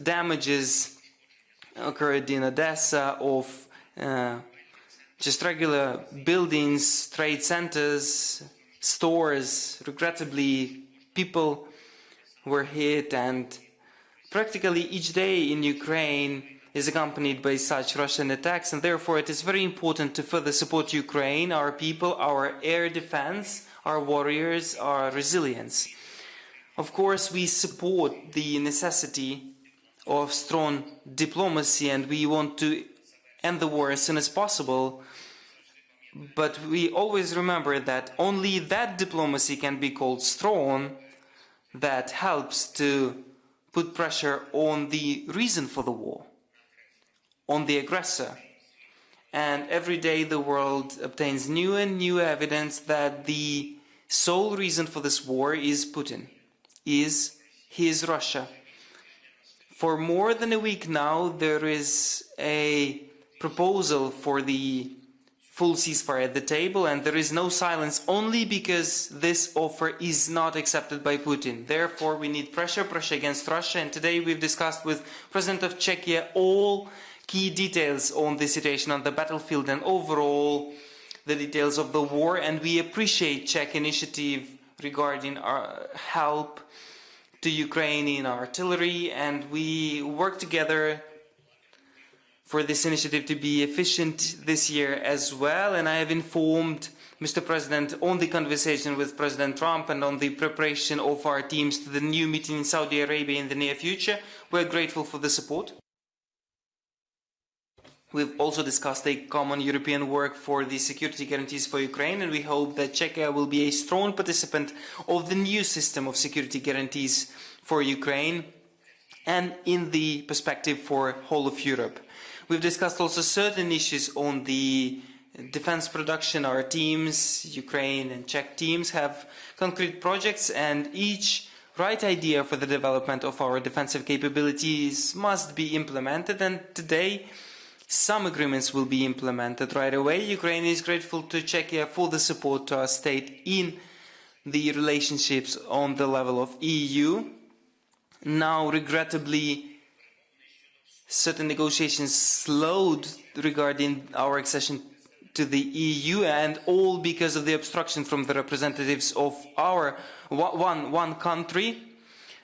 damages occurred in Odessa of just regular buildings, trade centers, stores. Regrettably, people were hit, and practically each day in Ukraine is accompanied by such Russian attacks, and therefore it is very important to further support Ukraine, our people, our air defense, our warriors, our resilience. Of course, we support the necessity of strong diplomacy, and we want to end the war as soon as possible. But we always remember that only that diplomacy can be called strong that helps to put pressure on the reason for the war, on the aggressor. And every day the world obtains new and new evidence that the sole reason for this war is Putin, is Russia. For more than a week now, there is a proposal for the full ceasefire at the table, and there is no silence only because this offer is not accepted by Putin. Therefore, we need pressure against Russia, and today we've discussed with President of Czechia all key details on the situation on the battlefield and overall the details of the war, and we appreciate Czech initiative regarding our help to Ukraine in artillery, and we work together for this initiative to be efficient this year as well. And I have informed Mr. President on the conversation with President Trump and on the preparation of our teams to the new meeting in Saudi Arabia in the near future. We're grateful for the support. We've also discussed a common European work for the security guarantees for Ukraine, and we hope that Czechia will be a strong participant of the new system of security guarantees for Ukraine and in the perspective for whole of Europe. We've discussed also certain issues on the defense production. Our teams, Ukraine and Czech teams, have concrete projects, and each right idea for the development of our defensive capabilities must be implemented, and today some agreements will be implemented right away. Ukraine is grateful to Czechia for the support to our state in the relationships on the level of EU. Now, regrettably, certain negotiations slowed regarding our accession to the EU, and all because of the obstruction from the representatives of our one country,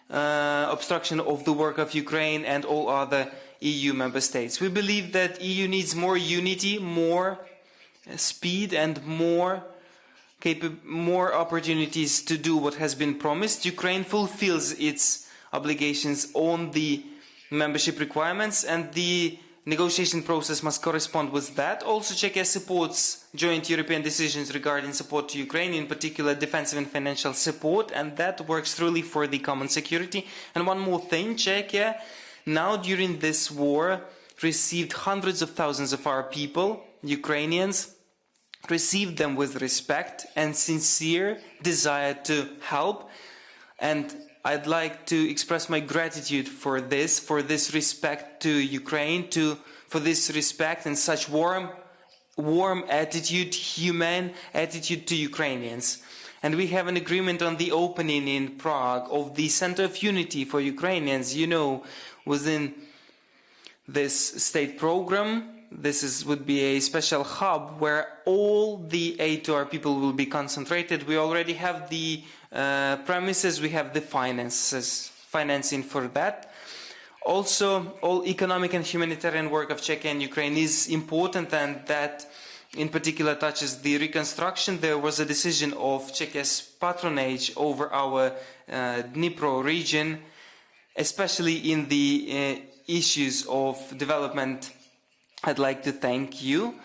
obstruction of the work of Ukraine and all other EU member states. We believe that EU needs more unity, more speed, and more opportunities to do what has been promised. Ukraine fulfills its obligations on the membership requirements, and the negotiation process must correspond with that. Also, Czechia supports joint European decisions regarding support to Ukraine, in particular defensive and financial support, and that works truly for the common security. And one more thing, Czechia now during this war received hundreds of thousands of our people, Ukrainians, received them with respect and sincere desire to help, and I'd like to express my gratitude for this respect to Ukraine, for this respect and such warm attitude, humane attitude to Ukrainians. And we have an agreement on the opening in Prague of the Center of Unity for Ukrainians. You know, within this state program, this would be a special hub where all the aid to our people will be concentrated. We already have the premises, we have the financing for that. Also, all economic and humanitarian work of Czechia and Ukraine is important, and that in particular touches the reconstruction. There was a decision of Czechia's patronage over our Dnipro region, especially in the issues of development. I'd like to thank you.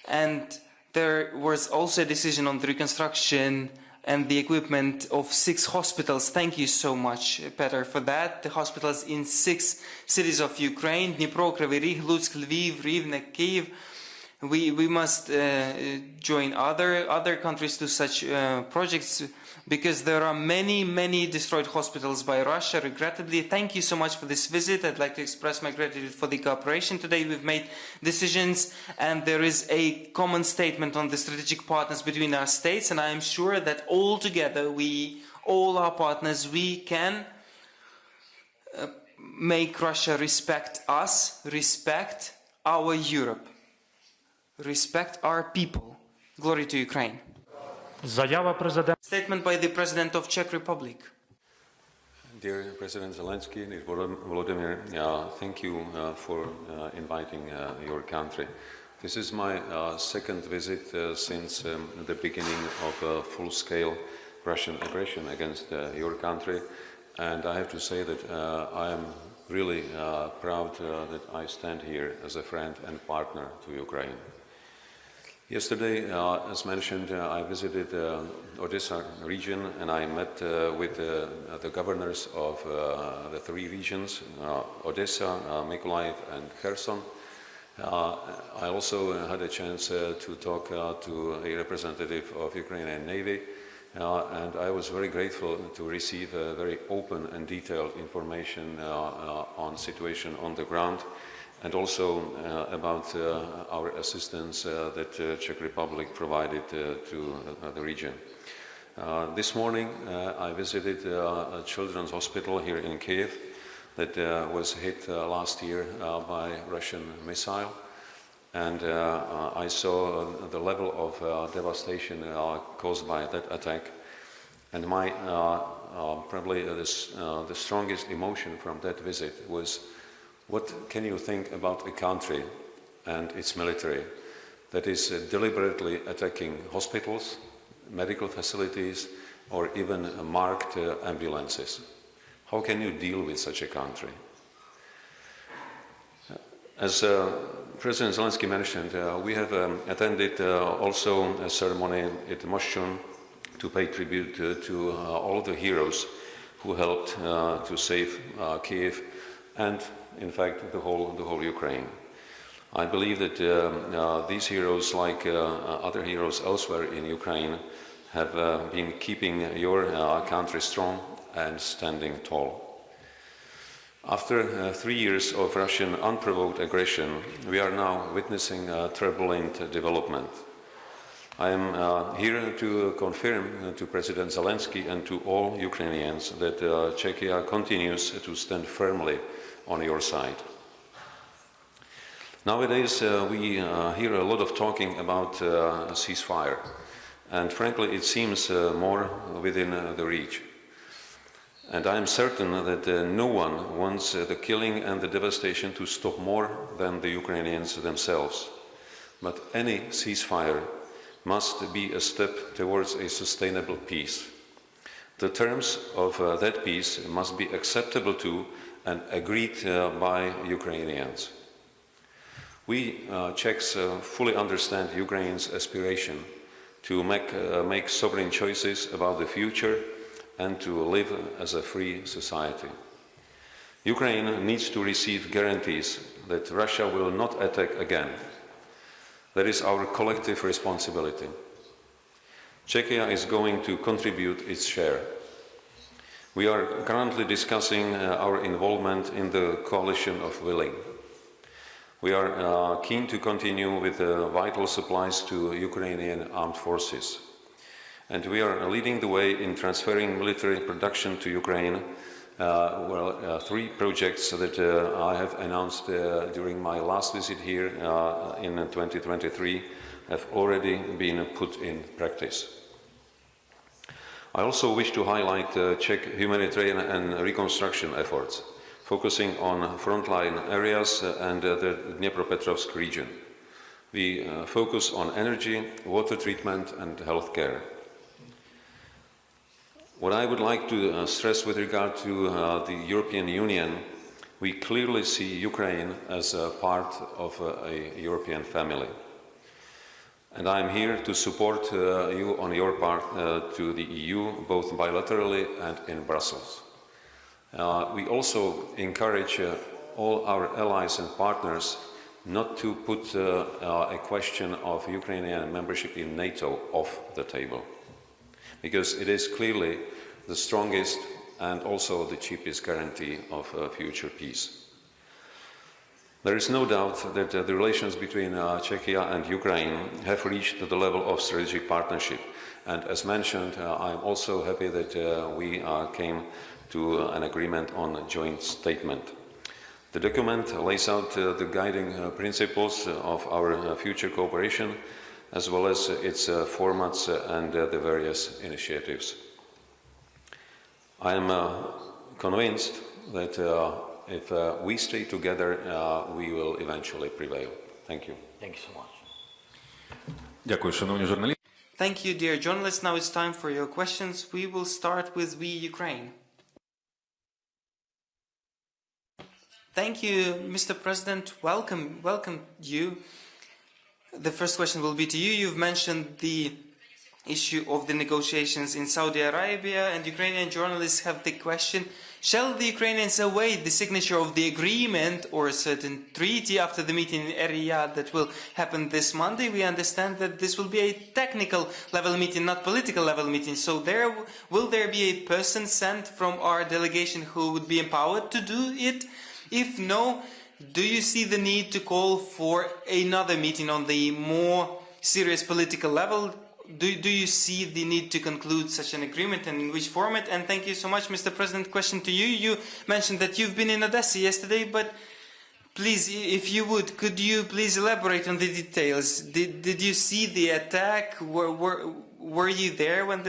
And there was also a decision on the reconstruction and the equipment of 6 hospitals. Thank you so much, Petr, for that. The hospitals in 6 cities of Ukraine: Dnipro, Kryvyi Rih, Lutsk, Lviv, Rivne, Kyiv. We must join other countries to such projects, because there are many destroyed hospitals by Russia, regrettably. Thank you so much for this visit. I'd like to express my gratitude for the cooperation. Today we've made decisions, and there is a common statement on the strategic partners between our states, and I am sure that all together, all our partners, we can make Russia respect us, respect our Europe, respect our people. Glory to Ukraine. Заява президента. Statement by the President of Czech Republic. Dear President Zelensky, dear Volodymyr, thank you for inviting your country. This is my second visit since the beginning of full-scale Russian aggression against your country, and I have to say that I am really proud that I stand here as a friend and partner to Ukraine. Yesterday, as mentioned, I visited Odessa region and I met with the governors of the three regions, Odessa, Mykolaiv and Kherson. I also had a chance to talk to a representative of Ukrainian Navy, and I was very grateful to receive very open and detailed information on situation on the ground, and also about our assistance that Czech Republic provided to the region. This morning I visited a children's hospital here in Kyiv that was hit last year by Russian missile, and I saw the level of devastation caused by that attack, and my probably the strongest emotion from that visit was, what can you think about a country and its military that is deliberately attacking hospitals, medical facilities, or even marked ambulances? How can you deal with such a country? As President Zelensky mentioned, we have attended also a ceremony at Moshchun to pay tribute to all the heroes who helped to save Kyiv and, in fact, the whole Ukraine. I believe that these heroes, like other heroes elsewhere in Ukraine, have been keeping your country strong and standing tall. After 3 years of Russian unprovoked aggression, we are now witnessing a turbulent development. I am here to confirm to President Zelensky and to all Ukrainians that Czechia continues to stand firmly on your side. Nowadays we hear a lot of talking about a ceasefire, and frankly it seems more within the reach. And I am certain that no one wants the killing and the devastation to stop more than the Ukrainians themselves. But any ceasefire must be a step towards a sustainable peace. The terms of that peace must be acceptable to and agreed by Ukrainians. We Czechs fully understand Ukraine's aspiration to make sovereign choices about the future and to live as a free society. Ukraine needs to receive guarantees that Russia will not attack again. That is our collective responsibility. Czechia is going to contribute its share. We are currently discussing our involvement in the coalition of willing. We are keen to continue with vital supplies to Ukrainian armed forces. And we are leading the way in transferring military production to Ukraine. Three projects that I have announced during my last visit here in 2023 have already been put in practice. I also wish to highlight Czech humanitarian and reconstruction efforts, focusing on frontline areas and the Dnipropetrovsk region. We focus on energy, water treatment and healthcare. What I would like to stress with regard to the European Union, we clearly see Ukraine as a part of a European family. And I am here to support you on your part to the EU, both bilaterally and in Brussels. We also encourage all our allies and partners not to put a question of Ukrainian membership in NATO off the table, because it is clearly the strongest and also the cheapest guarantee of future peace. There is no doubt that the relations between Czechia and Ukraine have reached the level of strategic partnership. And as mentioned, I am also happy that we came to an agreement on a joint statement. The document lays out the guiding principles of our future cooperation, as well as its formats and the various initiatives. I am convinced that if we stay together, we will eventually prevail. Thank you. Thank you so much. Дякую, шановні журналісти. Thank you, dear journalists. Now it's time for your questions. We will start with We Ukraine. Thank you, Mr. President. Welcome you. The first question will be to you. You've mentioned the issue of the negotiations in Saudi Arabia, and Ukrainian journalists have the question, shall the Ukrainians await the signature of the agreement or a certain treaty after the meeting in Riyadh that will happen this Monday? We understand that this will be a technical level meeting, not political level meeting. So will there be a person sent from our delegation who would be empowered to do it? If no, do you see the need to call for another meeting on the more serious political level? Do you see the need to conclude such an agreement, and in which format? And thank you so much, Mr. President. Question to you. You mentioned that you've been in Odessa yesterday, but please, if you would, could you please elaborate on the details? Did you see the attack? Were you there when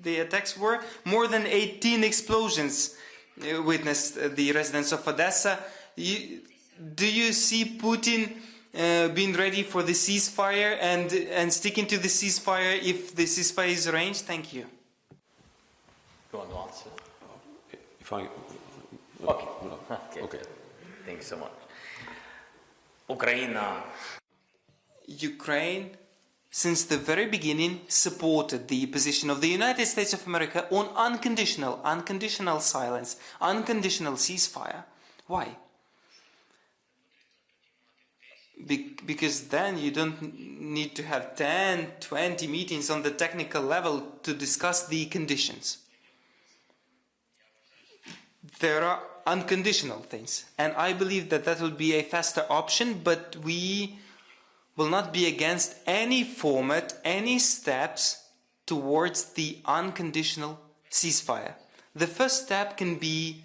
the attacks were? More than 18 explosions witnessed the residents of Odessa. Do you see Putin being ready for the ceasefire and sticking to the ceasefire if the ceasefire is arranged? Thank you. You want to answer? If I... Okay. Okay. Thank you so much. Ukraine, since the very beginning, supported the position of the United States of America on unconditional silence, unconditional ceasefire. Why? Because then you don't need to have 10, 20 meetings on the technical level to discuss the conditions. There are unconditional things, and I believe that that will be a faster option, but we will not be against any format, any steps towards the unconditional ceasefire. The first step can be,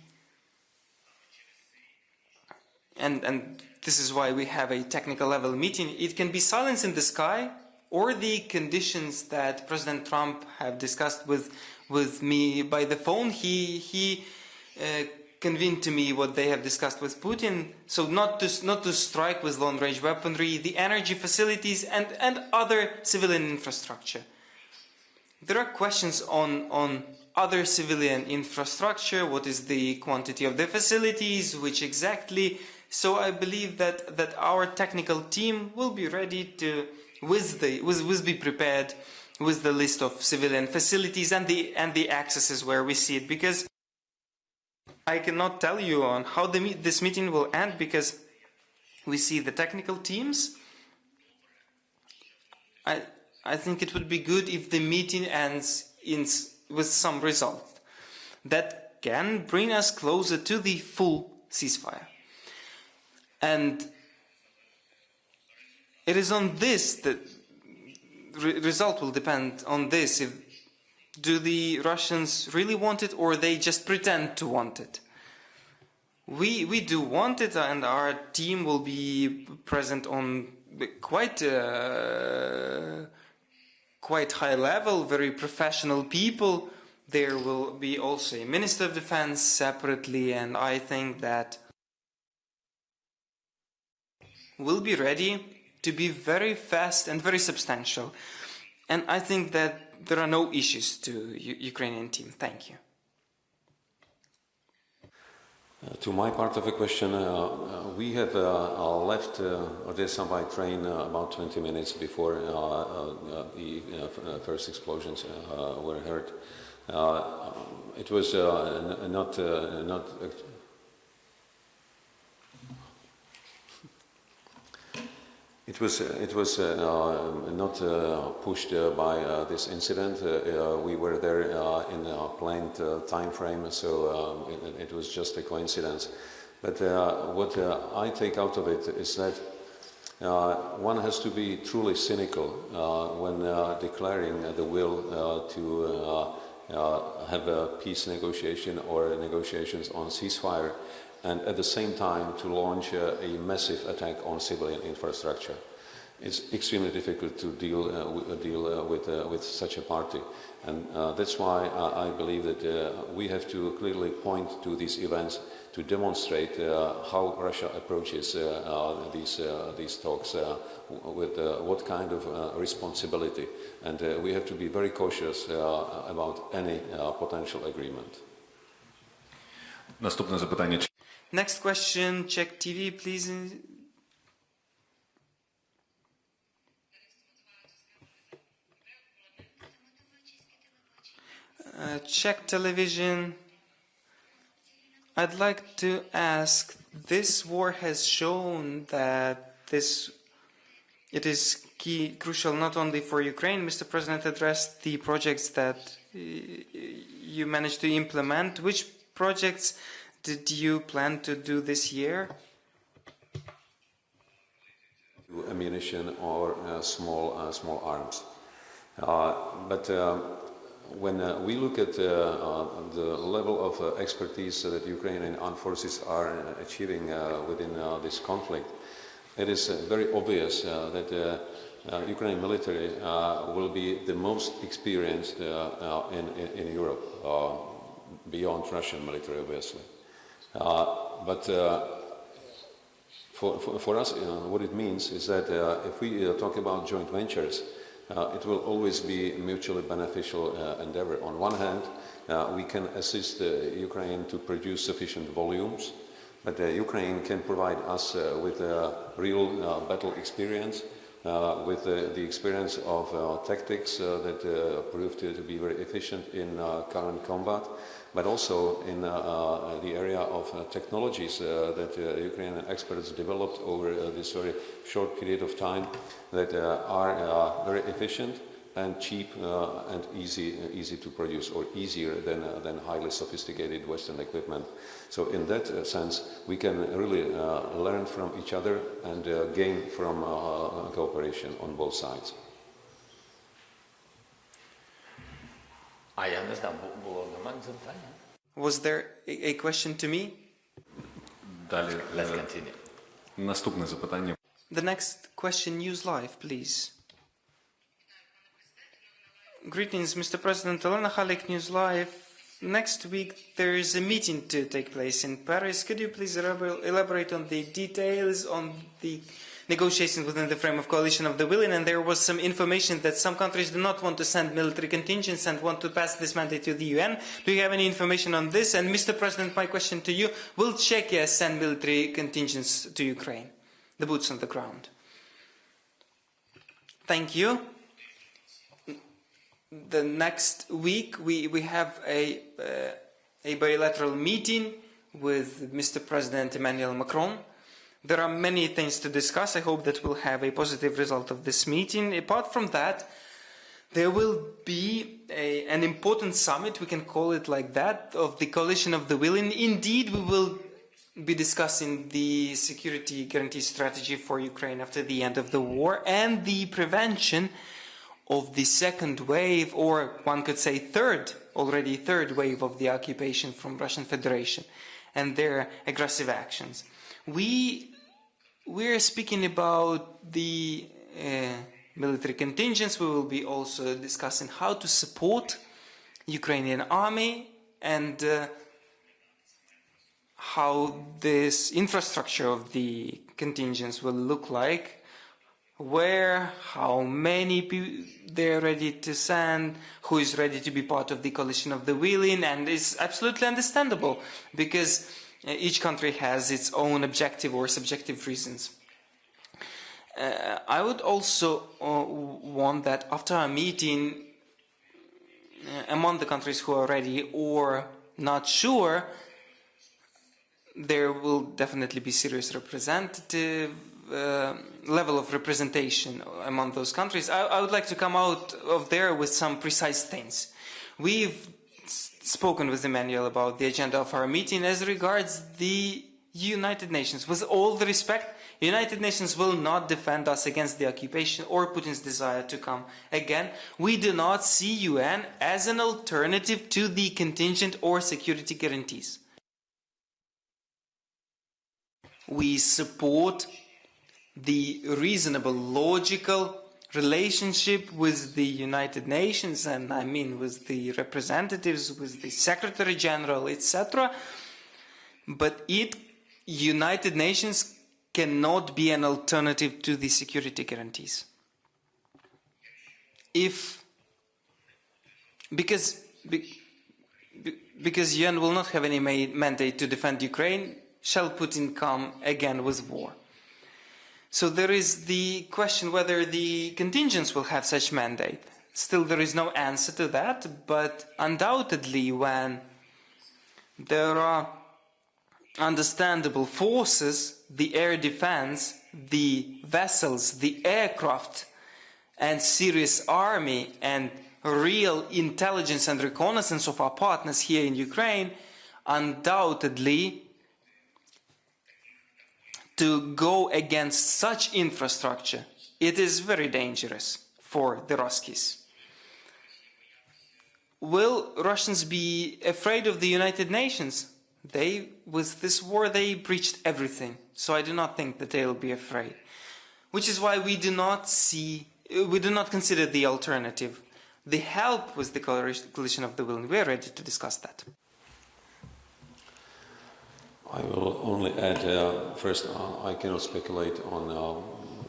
and this is why we have a technical level meeting, it can be silence in the sky, or the conditions that President Trump have discussed with me by the phone. He conveyed to me what they have discussed with Putin. So not to strike with long-range weaponry, the energy facilities and other civilian infrastructure. There are questions on other civilian infrastructure. What is the quantity of the facilities? Which exactly? So I believe that our technical team will be ready to be prepared with the list of civilian facilities and the accesses where we see it, because I cannot tell you on how this meeting will end, because we see the technical teams. I think it would be good if the meeting ends with some result that can bring us closer to the full ceasefire. And it is on this that result will depend on this. Do the Russians really want it, or they just pretend to want it? We do want it, and our team will be present on quite high level, very professional people. There will be also a Minister of Defense separately, and I think that we'll be ready to be very fast and very substantial. And I think that there are no issues to Ukrainian team. Thank you. To my part of the question, we have left Odessa by train about 20 minutes before the first explosions were heard. It was not pushed by this incident. We were there in a planned time frame, so it was just a coincidence. But what I take out of it is that one has to be truly cynical when declaring the will to have a peace negotiation or negotiations on ceasefire, and at the same time to launch a massive attack on civilian infrastructure. It's extremely difficult to deal with such a party, and that's why I believe that we have to clearly point to these events to demonstrate how Russia approaches these talks with what kind of responsibility, and we have to be very cautious about any potential agreement. Наступне запитання. Next question, Czech TV, please. Czech television. I'd like to ask, this war has shown that it is crucial not only for Ukraine. Mr. President addressed the projects that you managed to implement. Which projects did you plan to do this year? Ammunition or small arms. But when we look at the level of expertise that Ukrainian armed forces are achieving within this conflict, it is very obvious that Ukrainian military will be the most experienced in Europe, beyond Russian military, obviously. But for us, what it means is that if we talk about joint ventures, it will always be a mutually beneficial endeavor. On one hand, we can assist Ukraine to produce sufficient volumes, but Ukraine can provide us with real battle experience, with the experience of tactics that proved to be very efficient in current combat, but also in the area of technologies that Ukrainian experts developed over this very short period of time that are very efficient and cheap and easy to produce, or easier than highly sophisticated Western equipment. So in that sense, we can really learn from each other and gain from cooperation on both sides. Was there a question to me? Далі. Let's continue. Наступне запитання. The next question, News Live, please. Greetings, Mr. President. Elena Halik, News Live. Next week there is a meeting to take place in Paris. Could you please elaborate on the details on the negotiations within the frame of Coalition of the Willing? And there was some information that some countries do not want to send military contingents and want to pass this mandate to the UN. Do you have any information on this? And Mr. President, my question to you, will Czechia send military contingents to Ukraine? The boots on the ground. Thank you. The next week we have a bilateral meeting with Mr. President Emmanuel Macron. There are many things to discuss. I hope that we'll have a positive result of this meeting. Apart from that, there will be an important summit, we can call it like that, of the Coalition of the Willing. Indeed, we will be discussing the security guarantee strategy for Ukraine after the end of the war and the prevention of the second wave, or one could say third wave of the occupation from Russian Federation and their aggressive actions. We're speaking about the military contingents. We will be also discussing how to support Ukrainian army and how this infrastructure of the contingents will look like, where, how many people they're ready to send, who is ready to be part of the Coalition of the Willing, and it's absolutely understandable because each country has its own objective or subjective reasons. I would also want that after a meeting among the countries who are ready or not sure, there will definitely be serious representative level of representation among those countries. I would like to come out of there with some precise things. We've spoken with Emmanuel about the agenda of our meeting as regards the United Nations. With all the respect, United Nations will not defend us against the occupation or Putin's desire to come again. We do not see UN as an alternative to the contingent or security guarantees. We support the reasonable, logical relationship with the United Nations, and I mean with the representatives, with the Secretary General, etc. But United Nations cannot be an alternative to the security guarantees. Because UN will not have any mandate to defend Ukraine, shall Putin come again with war? So there is the question whether the contingents will have such mandate. Still, there is no answer to that, but undoubtedly when there are understandable forces, the air defense, the vessels, the aircraft, and serious army, and real intelligence and reconnaissance of our partners here in Ukraine, undoubtedly to go against such infrastructure, it is very dangerous for the Ruskies. Will Russians be afraid of the United Nations? With this war, they breached everything. So I do not think that they will be afraid. Which is why we do not consider the alternative. The help with the coalition of the willing. We are ready to discuss that. I will only add, first, I cannot speculate on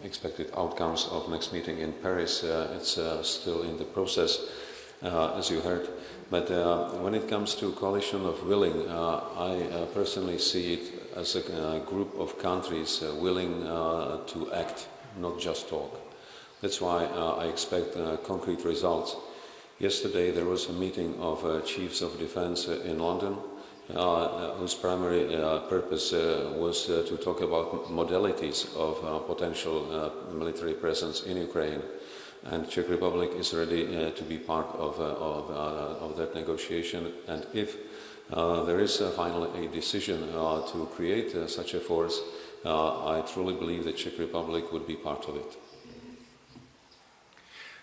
expected outcomes of next meeting in Paris. It's still in the process, as you heard. But when it comes to coalition of willing, I personally see it as a group of countries willing to act, not just talk. That's why I expect concrete results. Yesterday there was a meeting of chiefs of defense in London, whose primary purpose was to talk about modalities of potential military presence in Ukraine. And Czech Republic is ready to be part of that negotiation. And if there is finally a decision to create such a force, I truly believe that Czech Republic would be part of it.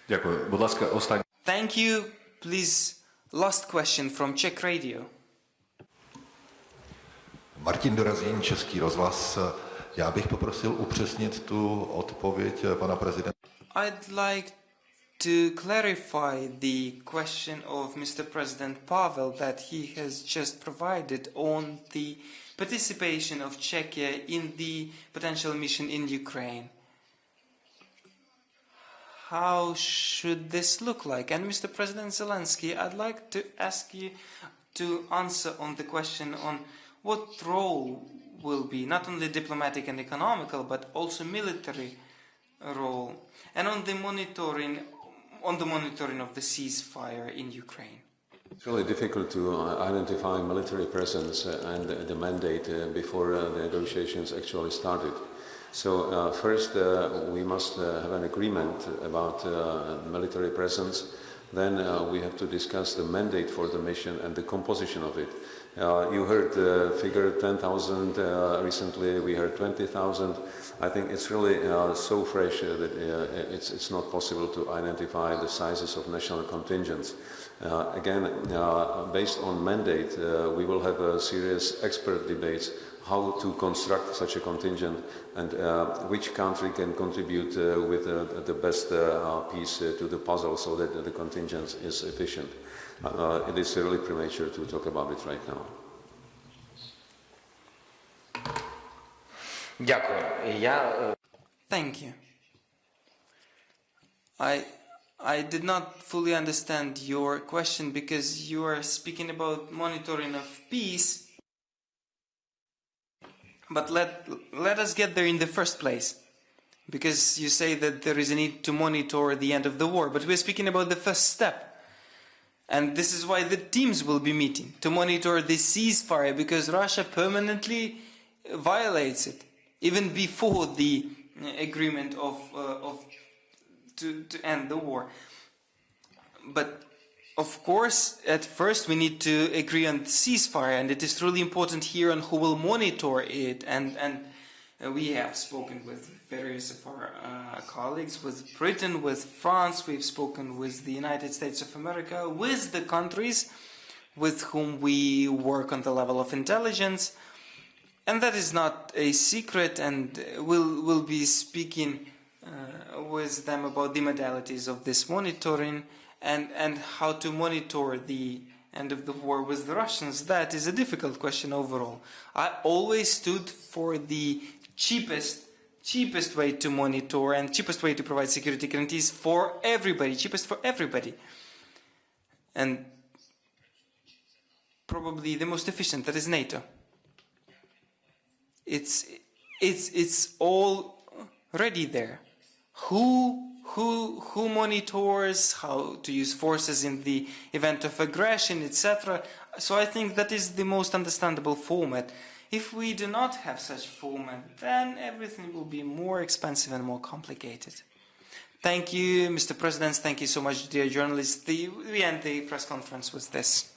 Дякую. Будь ласка, останнє. Thank you. Please, last question from Czech Radio. Martin Dorazín, Český rozhlas. Já bych poprosil upřesnit tu odpověď pana prezidenta. I'd like to clarify the question of Mr. President Pavel that he has just provided on the participation of Czechia in the potential mission in Ukraine. How should this look like? And Mr. President Zelensky, I'd like to ask you to answer on the question on what role will be, not only diplomatic and economical, but also military role, and on the monitoring of the ceasefire in Ukraine. It's really difficult to identify military presence and the mandate before the negotiations actually started. So first we must have an agreement about military presence. Then we have to discuss the mandate for the mission and the composition of it. You heard the figure 10,000 recently, we heard 20,000. I think it's really so fresh that it's not possible to identify the sizes of national contingents. Again, based on mandate, we will have serious expert debates how to construct such a contingent and which country can contribute with the best piece to the puzzle so that the contingent is efficient. It is really premature to talk about it right now. Thank you. I did not fully understand your question because you are speaking about monitoring of peace. But let us get there in the first place, because you say that there is a need to monitor the end of the war, but we're speaking about the first step. And this is why the teams will be meeting, to monitor the ceasefire, because Russia permanently violates it, even before the agreement to end the war. But of course, at first we need to agree on the ceasefire, and it is really important here on who will monitor it. And we have spoken with various of our colleagues, with Britain, with France. We've spoken with the United States of America, with the countries with whom we work on the level of intelligence. And that is not a secret, and we'll be speaking with them about the modalities of this monitoring and how to monitor the end of the war with the Russians. That is a difficult question overall. I always stood for the cheapest way to monitor and cheapest way to provide security guarantees for everybody, cheapest for everybody. And probably the most efficient, that is NATO. It's all ready there. Who monitors, how to use forces in the event of aggression, etc. So I think that is the most understandable format. If we do not have such format, then everything will be more expensive and more complicated. Thank you, Mr. President. Thank you so much, dear journalists. We end the press conference with this.